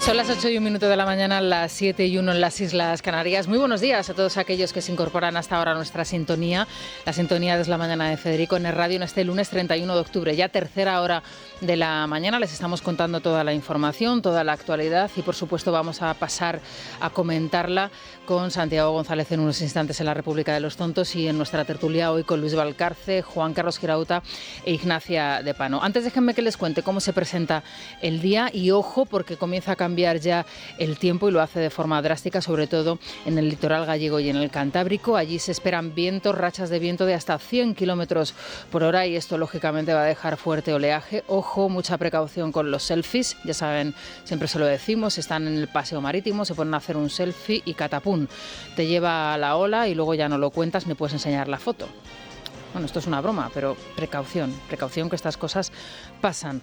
Son las 8:01 de la mañana, las 7:01 en las Islas Canarias. Muy buenos días a todos aquellos que se incorporan hasta ahora a nuestra sintonía. La sintonía de Es la Mañana de Federico en el radio en este lunes 31 de octubre. Ya tercera hora de la mañana les estamos contando toda la información, toda la actualidad y por supuesto vamos a pasar a comentarla con Santiago González en unos instantes en la República de los Tontos y en nuestra tertulia hoy con Luis Valcarce, Juan Carlos Girauta e Ignacia de Pano. Antes déjenme que les cuente cómo se presenta el día y ojo porque comienza a cambiar ya el tiempo y lo hace de forma drástica, sobre todo en el litoral gallego y en el Cantábrico. Allí se esperan vientos, rachas de viento de hasta 100 kilómetros por hora y esto lógicamente va a dejar fuerte oleaje. Ojo, mucha precaución con los selfies, ya saben, siempre se lo decimos, están en el paseo marítimo, se ponen a hacer un selfie y catapún, te lleva a la ola y luego ya no lo cuentas ni puedes enseñar la foto. Bueno, esto es una broma, pero precaución que estas cosas pasan.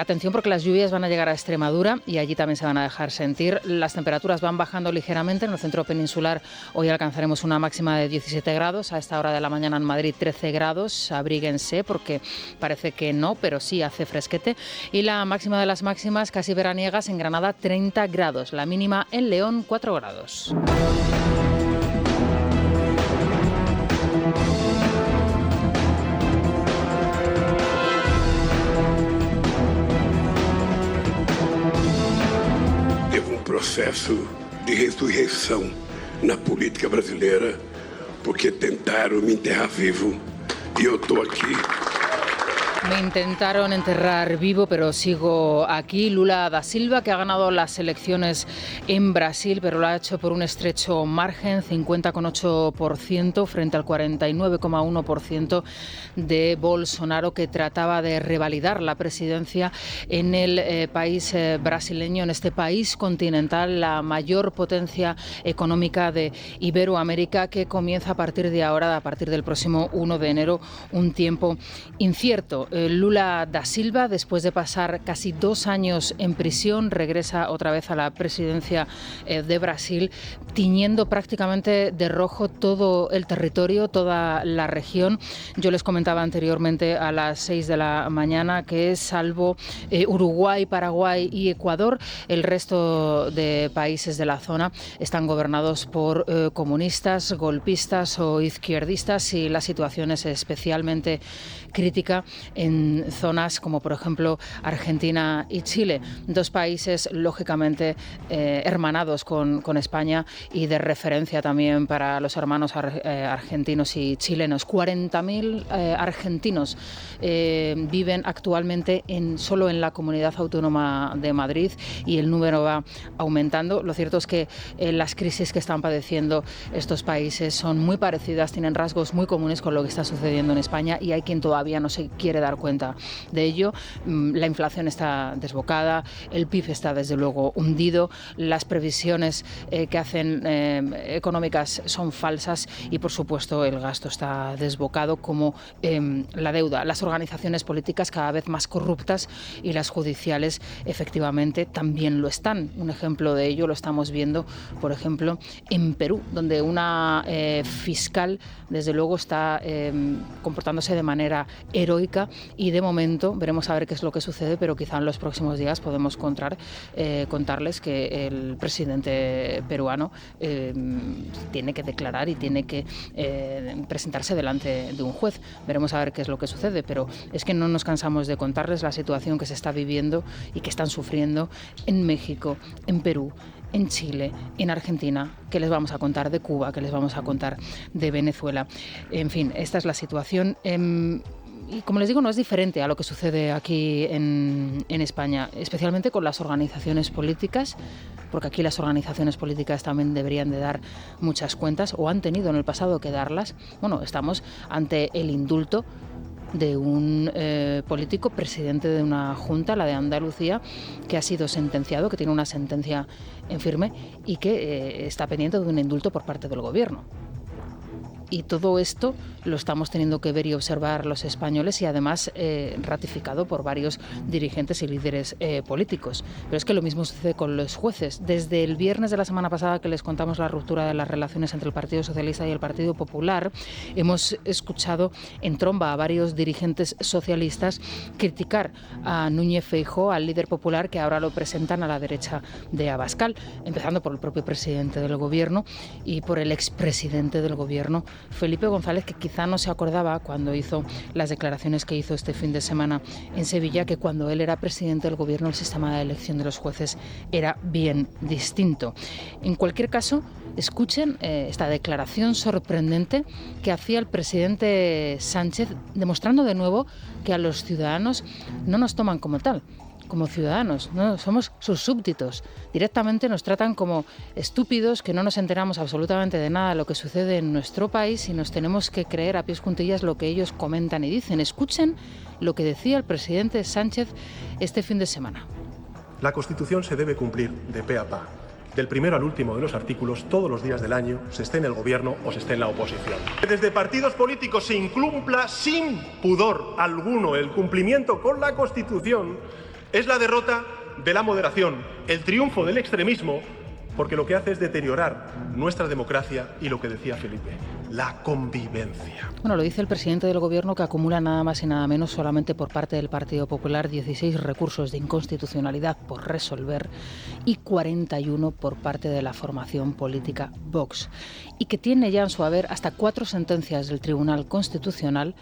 Atención porque las lluvias van a llegar a Extremadura y allí también se van a dejar sentir. Las temperaturas van bajando ligeramente. En el centro peninsular hoy alcanzaremos una máxima de 17 grados. A esta hora de la mañana en Madrid 13 grados. Abríguense porque parece que no, pero sí hace fresquete. Y la máxima de las máximas, casi veraniegas, en Granada 30 grados. La mínima en León 4 grados. Processo de ressurreição na política brasileira, porque tentaram me enterrar vivo e eu estou aqui. Me intentaron enterrar vivo, pero sigo aquí. Lula da Silva, que ha ganado las elecciones en Brasil, pero lo ha hecho por un estrecho margen, 50,8% frente al 49,1% de Bolsonaro, que trataba de revalidar la presidencia en el país brasileño, en este país continental, la mayor potencia económica de Iberoamérica, que comienza a partir de ahora, a partir del próximo 1 de enero, un tiempo incierto. Lula da Silva, después de pasar casi 2 años en prisión, regresa otra vez a la presidencia de Brasil, tiñendo prácticamente de rojo todo el territorio, toda la región. Yo les comentaba anteriormente a las 6 de la mañana que salvo Uruguay, Paraguay y Ecuador, el resto de países de la zona están gobernados por comunistas, golpistas o izquierdistas y la situación es especialmente crítica en zonas como por ejemplo Argentina y Chile, dos países lógicamente hermanados con España y de referencia también para los hermanos argentinos y chilenos. 40.000 argentinos viven actualmente solo en la Comunidad Autónoma de Madrid y el número va aumentando. Lo cierto es que las crisis que están padeciendo estos países son muy parecidas, tienen rasgos muy comunes con lo que está sucediendo en España y hay quien todavía no se quiere dar cuenta de ello. La inflación está desbocada, el PIB está desde luego hundido, las previsiones que hacen económicas son falsas y por supuesto el gasto está desbocado como la deuda. Las organizaciones políticas cada vez más corruptas y las judiciales efectivamente también lo están. Un ejemplo de ello lo estamos viendo, por ejemplo, en Perú, donde una fiscal desde luego está comportándose de manera heroica y de momento veremos a ver qué es lo que sucede, pero quizá en los próximos días podemos contarles que el presidente peruano tiene que declarar y tiene que presentarse delante de un juez. Veremos a ver qué es lo que sucede, pero es que no nos cansamos de contarles la situación que se está viviendo y que están sufriendo en México, en Perú, en Chile, en Argentina, que les vamos a contar de Cuba, que les vamos a contar de Venezuela. En fin, esta es la situación. Y como les digo, no es diferente a lo que sucede aquí en España, especialmente con las organizaciones políticas, porque aquí las organizaciones políticas también deberían de dar muchas cuentas, o han tenido en el pasado que darlas. Bueno, estamos ante el indulto de un político presidente de una junta, la de Andalucía, que ha sido sentenciado, que tiene una sentencia en firme y que está pendiente de un indulto por parte del gobierno. Y todo esto lo estamos teniendo que ver y observar los españoles y además ratificado por varios dirigentes y líderes políticos. Pero es que lo mismo sucede con los jueces. Desde el viernes de la semana pasada que les contamos la ruptura de las relaciones entre el Partido Socialista y el Partido Popular, hemos escuchado en tromba a varios dirigentes socialistas criticar a Núñez Feijóo, al líder popular, que ahora lo presentan a la derecha de Abascal, empezando por el propio presidente del Gobierno y por el expresidente del Gobierno, Felipe González, que quizá no se acordaba cuando hizo las declaraciones que hizo este fin de semana en Sevilla, que cuando él era presidente del Gobierno el sistema de elección de los jueces era bien distinto. En cualquier caso, escuchen esta declaración sorprendente que hacía el presidente Sánchez, demostrando de nuevo que a los ciudadanos no nos toman como tal, como ciudadanos, no somos sus súbditos. Directamente nos tratan como estúpidos, que no nos enteramos absolutamente de nada de lo que sucede en nuestro país y nos tenemos que creer a pies juntillas lo que ellos comentan y dicen. Escuchen lo que decía el presidente Sánchez este fin de semana. La Constitución se debe cumplir de pe a pa. Del primero al último de los artículos, todos los días del año, se esté en el Gobierno o se esté en la oposición. Desde partidos políticos se incumpla sin pudor alguno el cumplimiento con la Constitución es la derrota de la moderación, el triunfo del extremismo, porque lo que hace es deteriorar nuestra democracia y lo que decía Felipe, la convivencia. Bueno, lo dice el presidente del Gobierno, que acumula nada más y nada menos solamente por parte del Partido Popular 16 recursos de inconstitucionalidad por resolver y 41 por parte de la formación política Vox, y que tiene ya en su haber hasta 4 sentencias del Tribunal Constitucional.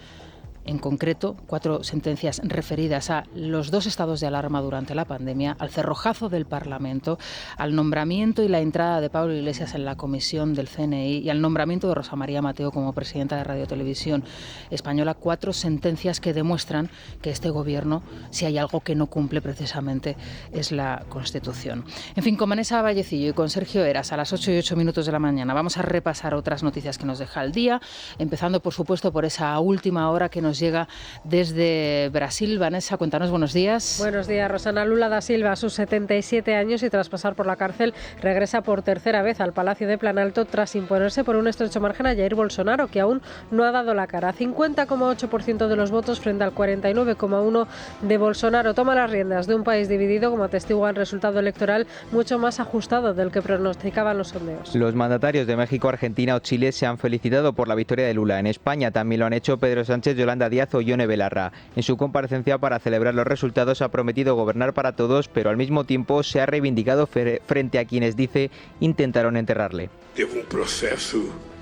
En concreto, 4 sentencias referidas a los 2 estados de alarma durante la pandemia, al cerrojazo del Parlamento, al nombramiento y la entrada de Pablo Iglesias en la comisión del CNI y al nombramiento de Rosa María Mateo como presidenta de Radio Televisión Española. 4 sentencias que demuestran que este Gobierno, si hay algo que no cumple precisamente, es la Constitución. En fin, con Vanessa Vallecillo y con Sergio Eras a las 8:08 de la mañana vamos a repasar otras noticias que nos deja el día, empezando por supuesto por esa última hora que nos llega desde Brasil. Vanessa, cuéntanos, buenos días. Buenos días, Rosana. Lula da Silva, a sus 77 años y tras pasar por la cárcel, regresa por tercera vez al Palacio de Planalto tras imponerse por un estrecho margen a Jair Bolsonaro, que aún no ha dado la cara. 50,8% de los votos frente al 49,1% de Bolsonaro. Toma las riendas de un país dividido, como atestigua el resultado electoral mucho más ajustado del que pronosticaban los sondeos. Los mandatarios de México, Argentina o Chile se han felicitado por la victoria de Lula. En España también lo han hecho Pedro Sánchez, Yolanda Díaz o Ione Belarra. En su comparecencia para celebrar los resultados ha prometido gobernar para todos, pero al mismo tiempo se ha reivindicado frente a quienes dice intentaron enterrarle. Teve proceso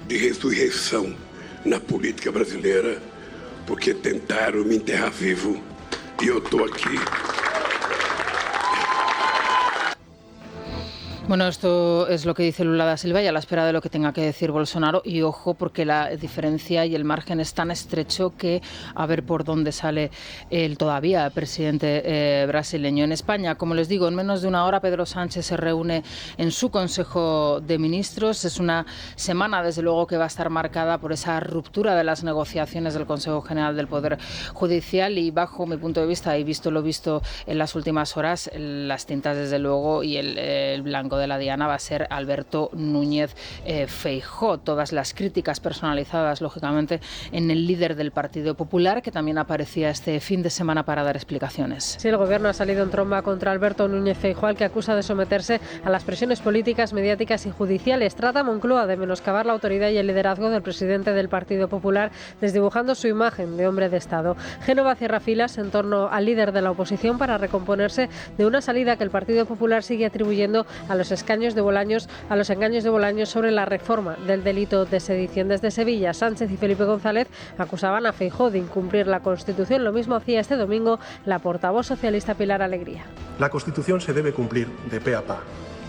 de resurreição na política brasileira porque tentaram me enterrar vivo e eu estou aquí. Bueno, esto es lo que dice Lula da Silva y a la espera de lo que tenga que decir Bolsonaro. Y ojo, porque la diferencia y el margen es tan estrecho que a ver por dónde sale el todavía presidente brasileño. En España, como les digo, en menos de una hora Pedro Sánchez se reúne en su Consejo de Ministros. Es una semana, desde luego, que va a estar marcada por esa ruptura de las negociaciones del Consejo General del Poder Judicial y, bajo mi punto de vista, y visto lo visto en las últimas horas, las tintas, desde luego, y el blanco de la diana va a ser Alberto Núñez Feijóo. Todas las críticas personalizadas, lógicamente, en el líder del Partido Popular, que también aparecía este fin de semana para dar explicaciones. Sí, el Gobierno ha salido en tromba contra Alberto Núñez Feijóo, al que acusa de someterse a las presiones políticas, mediáticas y judiciales. Trata Moncloa de menoscabar la autoridad y el liderazgo del presidente del Partido Popular, desdibujando su imagen de hombre de Estado. Génova cierra filas en torno al líder de la oposición para recomponerse de una salida que el Partido Popular sigue atribuyendo a los engaños de Bolaños sobre la reforma del delito de sedición. Desde Sevilla, Sánchez y Felipe González acusaban a Feijóo de incumplir la Constitución. Lo mismo hacía este domingo la portavoz socialista Pilar Alegría. La Constitución se debe cumplir de pe a pa.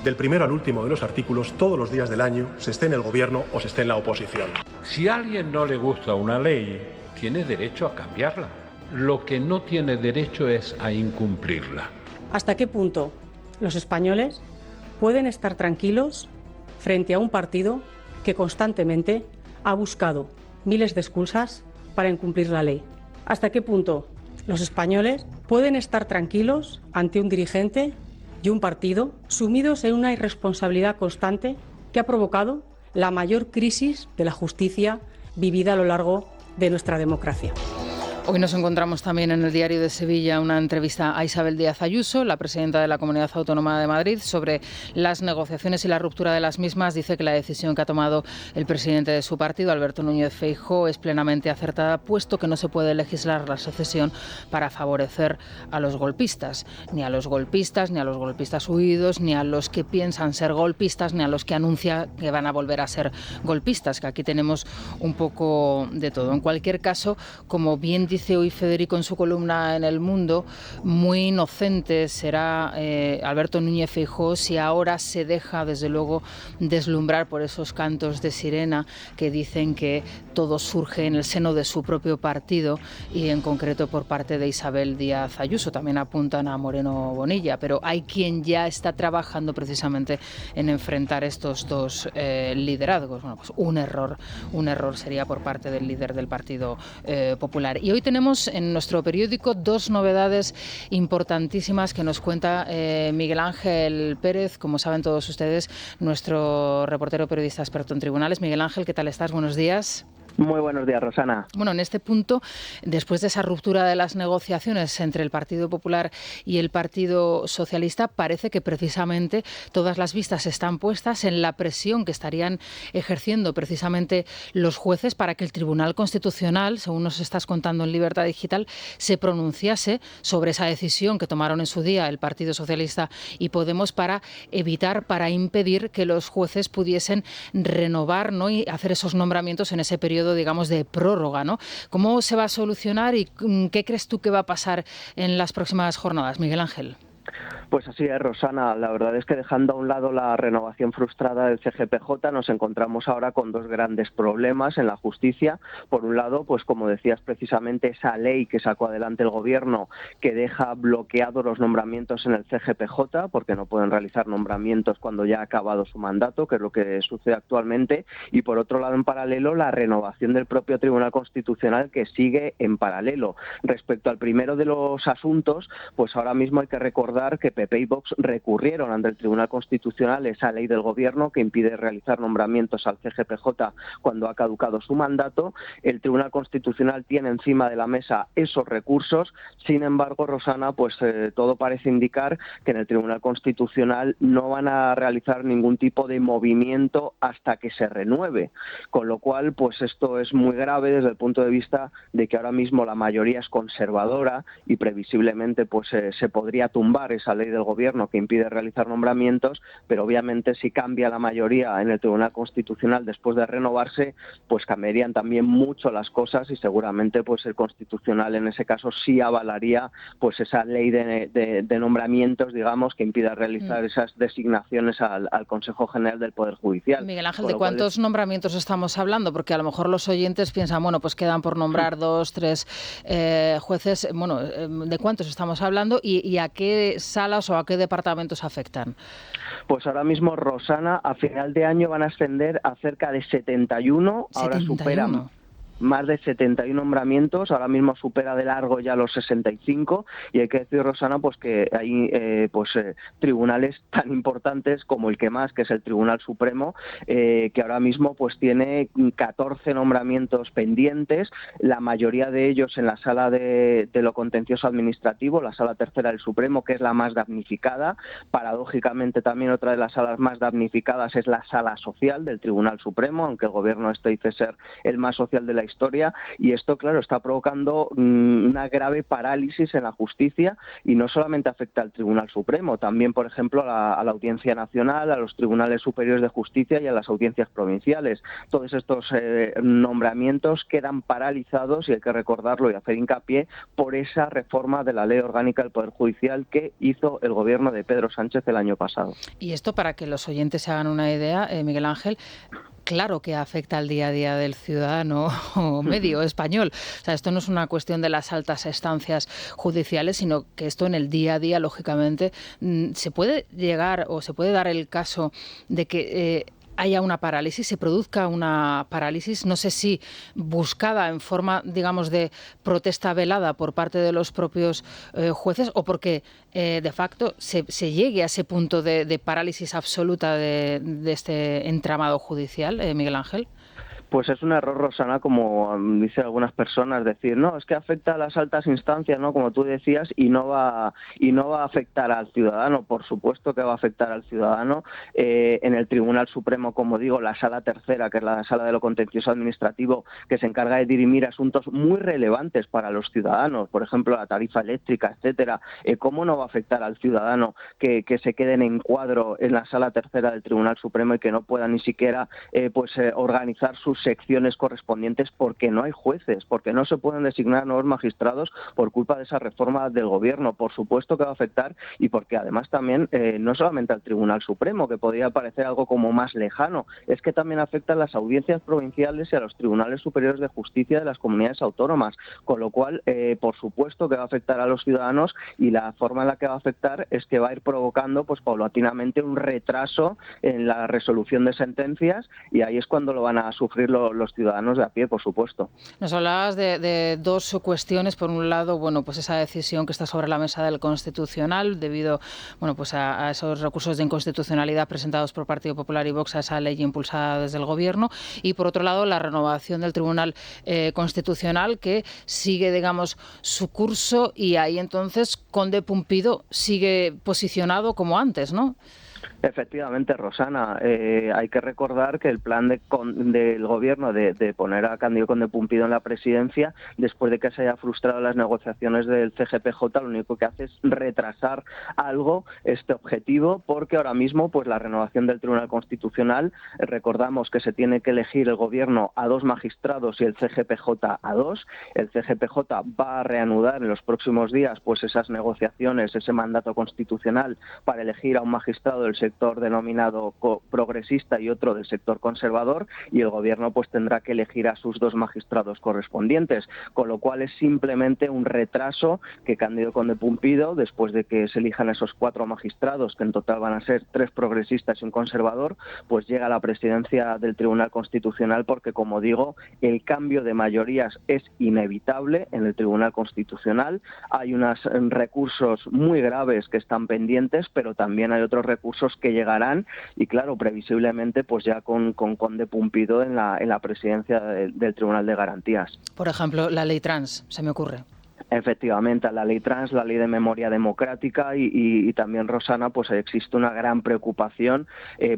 Del primero al último de los artículos, todos los días del año, se esté en el Gobierno o se esté en la oposición. Si a alguien no le gusta una ley, tiene derecho a cambiarla. Lo que no tiene derecho es a incumplirla. ¿Hasta qué punto los españoles pueden estar tranquilos frente a un partido que constantemente ha buscado miles de excusas para incumplir la ley? ¿Hasta qué punto los españoles pueden estar tranquilos ante un dirigente y un partido sumidos en una irresponsabilidad constante que ha provocado la mayor crisis de la justicia vivida a lo largo de nuestra democracia. Hoy nos encontramos también en el Diario de Sevilla una entrevista a Isabel Díaz Ayuso, la presidenta de la Comunidad Autónoma de Madrid, sobre las negociaciones y la ruptura de las mismas. Dice que la decisión que ha tomado el presidente de su partido, Alberto Núñez Feijóo, es plenamente acertada, puesto que no se puede legislar la secesión para favorecer a los golpistas, ni a los golpistas huidos, ni a los que piensan ser golpistas, ni a los que anuncian que van a volver a ser golpistas, que aquí tenemos un poco de todo. En cualquier caso, como bien dice hoy Federico en su columna en El Mundo, muy inocente será Alberto Núñez Feijóo si ahora se deja, desde luego, deslumbrar por esos cantos de sirena que dicen que todo surge en el seno de su propio partido y en concreto por parte de Isabel Díaz Ayuso. También apuntan a Moreno Bonilla, pero hay quien ya está trabajando precisamente en enfrentar estos dos liderazgos. Bueno, pues un error sería por parte del líder del Partido Popular. Y hoy tenemos en nuestro periódico dos novedades importantísimas que nos cuenta Miguel Ángel Pérez, como saben todos ustedes, nuestro reportero periodista experto en tribunales. Miguel Ángel, ¿qué tal estás? Buenos días. Muy buenos días, Rosana. Bueno, en este punto, después de esa ruptura de las negociaciones entre el Partido Popular y el Partido Socialista, parece que precisamente todas las vistas están puestas en la presión que estarían ejerciendo precisamente los jueces para que el Tribunal Constitucional, según nos estás contando en Libertad Digital, se pronunciase sobre esa decisión que tomaron en su día el Partido Socialista y Podemos para evitar, para impedir que los jueces pudiesen renovar, ¿no?, y hacer esos nombramientos en ese periodo, digamos, de prórroga, ¿no? ¿Cómo se va a solucionar y qué crees tú que va a pasar en las próximas jornadas, Miguel Ángel? Pues así es, Rosana. La verdad es que dejando a un lado la renovación frustrada del CGPJ, nos encontramos ahora con dos grandes problemas en la justicia. Por un lado, pues como decías precisamente, esa ley que sacó adelante el Gobierno que deja bloqueados los nombramientos en el CGPJ, porque no pueden realizar nombramientos cuando ya ha acabado su mandato, que es lo que sucede actualmente. Y por otro lado, en paralelo, la renovación del propio Tribunal Constitucional, que sigue en paralelo. Respecto al primero de los asuntos, pues ahora mismo hay que recordar que PP y Vox recurrieron ante el Tribunal Constitucional esa ley del Gobierno que impide realizar nombramientos al CGPJ cuando ha caducado su mandato. El Tribunal Constitucional tiene encima de la mesa esos recursos. Sin embargo, Rosana, pues todo parece indicar que en el Tribunal Constitucional no van a realizar ningún tipo de movimiento hasta que se renueve. Con lo cual, pues esto es muy grave desde el punto de vista de que ahora mismo la mayoría es conservadora y previsiblemente pues se podría tumbar esa ley del Gobierno que impide realizar nombramientos, pero obviamente si cambia la mayoría en el Tribunal Constitucional después de renovarse, pues cambiarían también mucho las cosas y seguramente pues el Constitucional en ese caso sí avalaría pues esa ley de nombramientos, digamos, que impida realizar esas designaciones al Consejo General del Poder Judicial. Miguel Ángel, ¿de cuántos nombramientos estamos hablando? Porque a lo mejor los oyentes piensan, bueno, pues quedan por nombrar 2, 3 jueces. Bueno, ¿de cuántos estamos hablando y a qué salas o a qué departamentos afectan? Pues ahora mismo, Rosana, a final de año van a ascender a cerca de 71, ahora superan más de 71 nombramientos, ahora mismo supera de largo ya los 65 y hay que decir, Rosana, pues que hay tribunales tan importantes como el que más, que es el Tribunal Supremo, que ahora mismo pues tiene 14 nombramientos pendientes, la mayoría de ellos en la sala de lo contencioso administrativo, la sala tercera del Supremo, que es la más damnificada. Paradójicamente también otra de las salas más damnificadas es la sala social del Tribunal Supremo, aunque el Gobierno dice ser el más social de la historia, y esto, claro, está provocando una grave parálisis en la justicia y no solamente afecta al Tribunal Supremo, también, por ejemplo, a la Audiencia Nacional, a los Tribunales Superiores de Justicia y a las audiencias provinciales. Todos estos nombramientos quedan paralizados y hay que recordarlo y hacer hincapié por esa reforma de la Ley Orgánica del Poder Judicial que hizo el Gobierno de Pedro Sánchez el año pasado. Y esto, para que los oyentes se hagan una idea, Miguel Ángel, claro que afecta al día a día del ciudadano medio español. O sea, esto no es una cuestión de las altas instancias judiciales, sino que esto en el día a día, lógicamente, se puede llegar o se puede dar el caso de que haya una parálisis, se produzca una parálisis, no sé si buscada en forma, digamos, de protesta velada por parte de los propios jueces o porque de facto se llegue a ese punto de parálisis absoluta de este entramado judicial, Miguel Ángel. Pues es un error, Rosana, como dicen algunas personas, decir, no, es que afecta a las altas instancias, ¿no? Como tú decías, y no va a afectar al ciudadano. Por supuesto que va a afectar al ciudadano. En el Tribunal Supremo, como digo, la Sala Tercera, que es la Sala de lo Contencioso Administrativo, que se encarga de dirimir asuntos muy relevantes para los ciudadanos, por ejemplo, la tarifa eléctrica, etcétera. ¿Cómo no va a afectar al ciudadano que se queden en cuadro en la Sala Tercera del Tribunal Supremo y que no puedan ni siquiera organizar sus secciones correspondientes porque no hay jueces, porque no se pueden designar nuevos magistrados por culpa de esa reforma del Gobierno? Por supuesto que va a afectar, y porque además también no solamente al Tribunal Supremo, que podría parecer algo como más lejano, es que también afecta a las audiencias provinciales y a los tribunales superiores de justicia de las comunidades autónomas, con lo cual por supuesto que va a afectar a los ciudadanos, y la forma en la que va a afectar es que va a ir provocando pues paulatinamente un retraso en la resolución de sentencias, y ahí es cuando lo van a sufrir los ciudadanos de a pie, por supuesto. Nos hablabas de dos cuestiones. Por un lado, bueno, pues esa decisión que está sobre la mesa del Constitucional debido, bueno, pues a esos recursos de inconstitucionalidad presentados por Partido Popular y Vox a esa ley impulsada desde el Gobierno, y por otro lado la renovación del Tribunal Constitucional, que sigue, digamos, su curso, y ahí entonces Conde Pumpido sigue posicionado como antes, ¿no? Efectivamente, Rosana, hay que recordar que el plan del Gobierno de poner a Cándido Conde Pumpido en la presidencia, después de que se haya frustrado las negociaciones del CGPJ, lo único que hace es retrasar algo este objetivo, porque ahora mismo pues la renovación del Tribunal Constitucional, recordamos que se tiene que elegir el Gobierno a 2 magistrados y el CGPJ a 2. El CGPJ va a reanudar en los próximos días pues esas negociaciones, ese mandato constitucional para elegir a un magistrado del sector denominado progresista y otro del sector conservador, y el Gobierno pues tendrá que elegir a sus 2 magistrados correspondientes, con lo cual es simplemente un retraso que Cándido Conde Pumpido, después de que se elijan esos 4 magistrados, que en total van a ser 3 progresistas y un conservador, pues llega a la presidencia del Tribunal Constitucional, porque, como digo, el cambio de mayorías es inevitable en el Tribunal Constitucional. Hay unos recursos muy graves que están pendientes, pero también hay otros recursos que llegarán, y claro, previsiblemente pues ya con Conde Pumpido en la presidencia del Tribunal de Garantías. Por ejemplo, la ley trans, se me ocurre. Efectivamente, la ley trans, la ley de memoria democrática y también, Rosana, pues existe una gran preocupación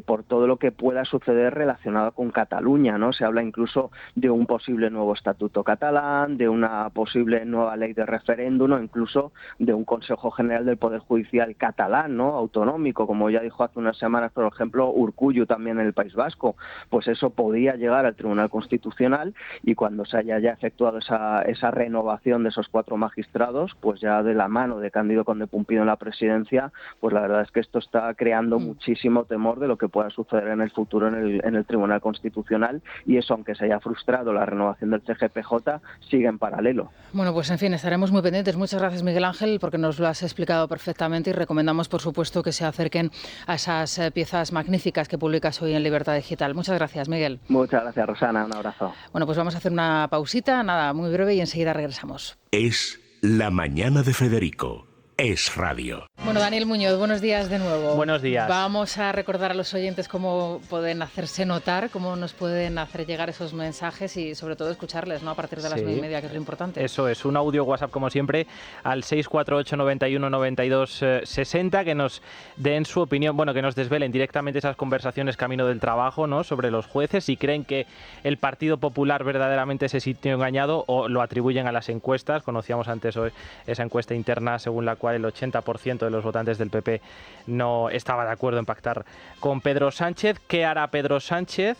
por todo lo que pueda suceder relacionado con Cataluña, ¿no? Se habla incluso de un posible nuevo estatuto catalán, de una posible nueva ley de referéndum, o incluso de un Consejo General del Poder Judicial catalán, ¿no? Autonómico, como ya dijo hace unas semanas, por ejemplo, Urkullu también en el País Vasco. Pues eso podía llegar al Tribunal Constitucional, y cuando se haya ya efectuado esa renovación de esos 4 magistrados, pues ya de la mano de Cándido Conde Pumpido en la presidencia, pues la verdad es que esto está creando muchísimo temor de lo que pueda suceder en el futuro en el Tribunal Constitucional, y eso, aunque se haya frustrado la renovación del CGPJ, sigue en paralelo. Bueno, pues en fin, estaremos muy pendientes. Muchas gracias, Miguel Ángel, porque nos lo has explicado perfectamente, y recomendamos, por supuesto, que se acerquen a esas piezas magníficas que publicas hoy en Libertad Digital. Muchas gracias, Miguel. Muchas gracias, Rosana. Un abrazo. Bueno, pues vamos a hacer una pausita, nada, muy breve, y enseguida regresamos. Es La Mañana de Federico. Es radio. Bueno, Daniel Muñoz, buenos días de nuevo. Buenos días. Vamos a recordar a los oyentes cómo pueden hacerse notar, cómo nos pueden hacer llegar esos mensajes, y sobre todo escucharles, ¿no? A partir de las 9:30, que es lo importante. Eso es, un audio WhatsApp como siempre al 648 91 92 60, que nos den su opinión, bueno, que nos desvelen directamente esas conversaciones camino del trabajo, ¿no? Sobre los jueces, si creen que el Partido Popular verdaderamente se sintió engañado o lo atribuyen a las encuestas. Conocíamos antes hoy esa encuesta interna según la cual el 80% de los votantes del PP no estaba de acuerdo en pactar con Pedro Sánchez. ¿Qué hará Pedro Sánchez?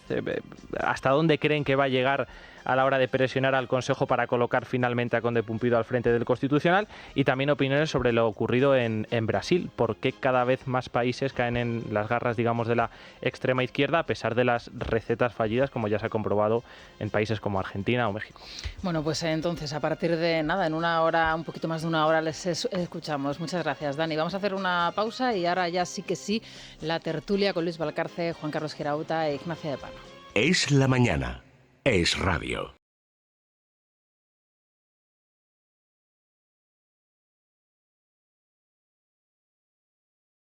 ¿Hasta dónde creen que va a llegar a la hora de presionar al Consejo para colocar finalmente a Conde Pumpido al frente del Constitucional? Y también opiniones sobre lo ocurrido en Brasil. ¿Por qué cada vez más países caen en las garras, digamos, de la extrema izquierda, a pesar de las recetas fallidas, como ya se ha comprobado en países como Argentina o México? Bueno, pues entonces, a partir de nada, en una hora, un poquito más de una hora, les escuchamos. Muchas gracias, Dani. Vamos a hacer una pausa, y ahora ya sí que sí, la tertulia con Luis Valcarce, Juan Carlos Girauta e Ignacia de Pablo. Es la mañana. Es radio.